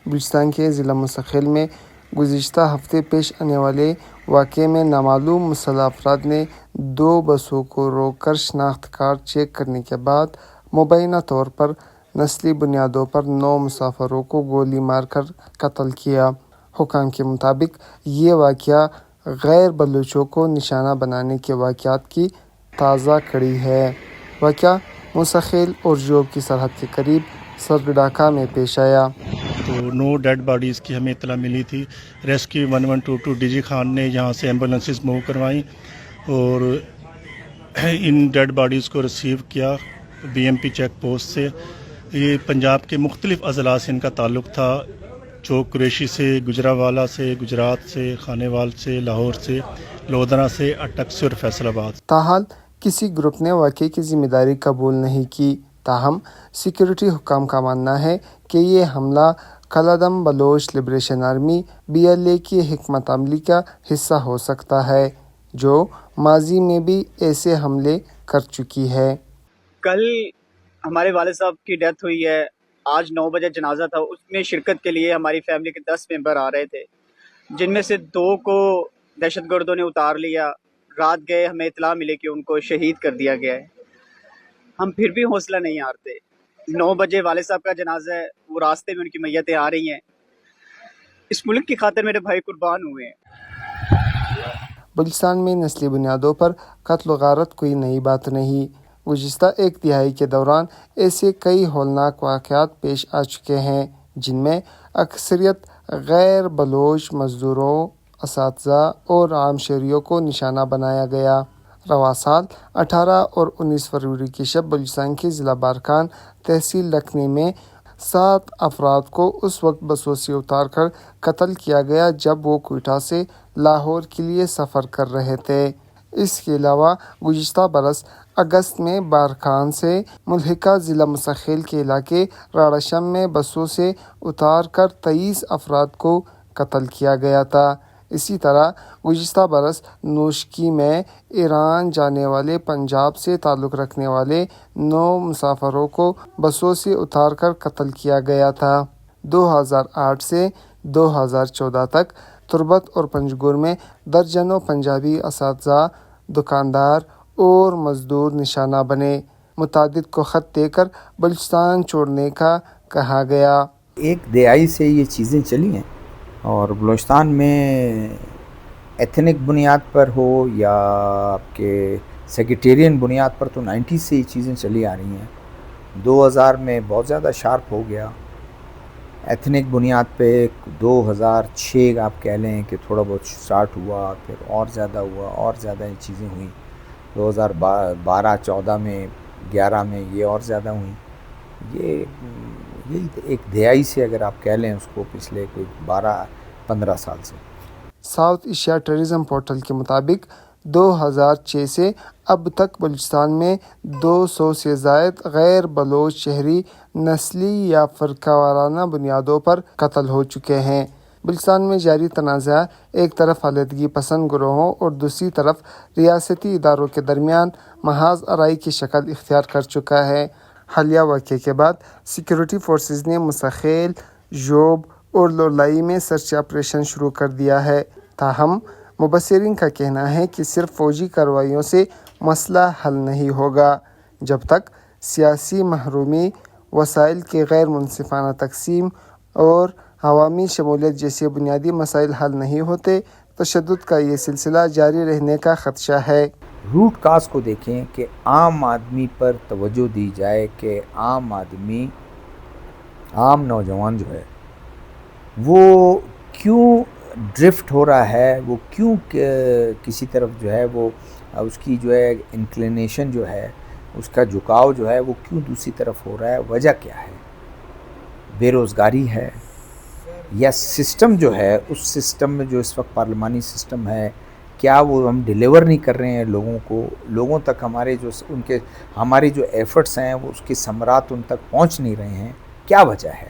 بلوچستان کے ضلع مستقل میں گزشتہ ہفتے پیش آنے والے واقعے میں نامعلوم مسلح افراد نے 2 بسوں کو روک کر شناخت کارڈ چیک کرنے کے بعد مبینہ طور پر نسلی بنیادوں پر 9 مسافروں کو گولی مار کر قتل کیا۔ حکام کے مطابق یہ واقعہ غیر بلوچوں کو نشانہ بنانے کے واقعات کی تازہ کڑی ہے۔ واقعہ موسیٰ خیل اور جوب کی سرحد کے قریب سرگڈاکا میں پیش آیا۔ تو 9 ڈیڈ باڈیز کی ہمیں اطلاع ملی تھی۔ ریسکیو 1122 ڈی جی خان نے یہاں سے ایمبولینسز موو کروائیں اور ان ڈیڈ باڈیز کو ریسیو کیا B M P check post سے۔ یہ پنجاب کے مختلف اضلاع سے ان کا تعلق تھا، چوک قریشی سے، گجرانوالہ سے، گجرات سے، خانیوال سے، لاہور سے، لودھنا سے، اٹک سے اور فیصل آباد۔ تاحال کسی گروپ نے واقعے کی ذمہ داری قبول نہیں کی، تاہم سیکورٹی حکام کا ماننا ہے کہ یہ حملہ کالعدم بلوچ لبریشن آرمی BLA کی حکمت عملی کا حصہ ہو سکتا ہے، جو ماضی میں بھی ایسے حملے کر چکی ہے۔ کل ہمارے والد صاحب کی ڈیتھ ہوئی ہے، آج 9 بجے جنازہ تھا، اس میں شرکت کے لیے ہماری فیملی کے 10 ممبر آ رہے تھے، جن میں سے 2 کو دہشت گردوں نے اتار لیا۔ رات گئے ہمیں اطلاع ملی کہ ان کو شہید کر دیا گیا ہے۔ ہم پھر بھی حوصلہ نہیں ہارتے۔ 9 بجے والد صاحب کا جنازہ ہے، وہ راستے میں ان کی میتیں آ رہی ہیں۔ اس ملک کی خاطر میرے بھائی قربان ہوئے ہیں۔ بلوچستان میں نسلی بنیادوں پر قتل و غارت کوئی نئی بات نہیں۔ گزشتہ 1 دہائی کے دوران ایسے کئی ہولناک واقعات پیش آ چکے ہیں جن میں اکثریت غیر بلوچ مزدوروں، اساتذہ اور عام شہریوں کو نشانہ بنایا گیا۔ رواں سال 18 اور 19 فروری کی شب بلوچستان کے ضلع بارکان تحصیل لکھنئی میں 7 افراد کو اس وقت بسوں سے اتار کر قتل کیا گیا جب وہ کوئٹہ سے لاہور کے لیے سفر کر رہے تھے۔ اس کے علاوہ گزشتہ برس اگست میں بارکان سے ملحقہ ضلع موسیٰ خیل کے علاقے راڑاشم میں بسوں سے اتار کر 23 افراد کو قتل کیا گیا تھا۔ اسی طرح گزشتہ برس نوشکی میں ایران جانے والے پنجاب سے تعلق رکھنے والے 9 مسافروں کو بسوں سے اتار کر قتل کیا گیا تھا۔ 2008 سے 2014 تک تربت اور پنجگور میں درجنوں پنجابی اساتذہ، دکاندار اور مزدور نشانہ بنے۔ متعدد کو خط دے کر بلوچستان چھوڑنے کا کہا گیا۔ ایک دہائی سے یہ چیزیں چلی ہیں اور بلوچستان میں ایتھنک بنیاد پر ہو یا آپ کے سیکٹیرین بنیاد پر تو 90 سے یہ چیزیں چلی آ رہی ہیں۔ 2000 میں بہت زیادہ شارپ ہو گیا۔ ایتھنک بنیاد پہ 2006 آپ کہہ لیں کہ تھوڑا بہت سٹارٹ ہوا، پھر اور زیادہ ہوا، اور زیادہ یہ چیزیں ہوئیں۔ 2012-14 میں 11 میں یہ اور زیادہ ہوئیں۔ یہی ایک دہائی سے اگر آپ کہہ لیں اس کو، پچھلے کوئی 12-15 سال سے۔ ساؤتھ ایشیا ٹورزم پورٹل کے مطابق 2006 سے اب تک بلوچستان میں 200 سے زائد غیر بلوچ شہری نسلی یا فرقہ وارانہ بنیادوں پر قتل ہو چکے ہیں۔ بلوچستان میں جاری تنازعہ ایک طرف علیحدگی پسند گروہوں اور دوسری طرف ریاستی اداروں کے درمیان محاذ آرائی کی شکل اختیار کر چکا ہے۔ حالیہ واقعے کے بعد سیکورٹی فورسز نے موسیٰ خیل، جوب اور لولائی میں سرچ آپریشن شروع کر دیا ہے، تاہم مبصرین کا کہنا ہے کہ صرف فوجی کارروائیوں سے مسئلہ حل نہیں ہوگا۔ جب تک سیاسی محرومی، وسائل کی غیر منصفانہ تقسیم اور عوامی شمولیت جیسے بنیادی مسائل حل نہیں ہوتے، تشدد کا یہ سلسلہ جاری رہنے کا خدشہ ہے۔ روٹ کاز کو دیکھیں کہ عام آدمی پر توجہ دی جائے کہ عام آدمی، عام نوجوان جو ہے وہ کیوں ڈرفٹ ہو رہا ہے، وہ کیوں کسی طرف جو ہے وہ اس کی جو ہے انکلینیشن جو ہے، اس کا جھکاؤ جو ہے وہ کیوں دوسری طرف ہو رہا ہے، وجہ کیا ہے؟ بے روزگاری ہے یا سسٹم جو ہے، اس سسٹم میں جو اس وقت پارلیمانی سسٹم ہے، کیا وہ ہم ڈیلیور نہیں کر رہے ہیں لوگوں کو، لوگوں تک ہمارے جو ایفرٹس ہیں وہ اس کے ثمرات ان تک پہنچ نہیں رہے ہیں، کیا وجہ ہے؟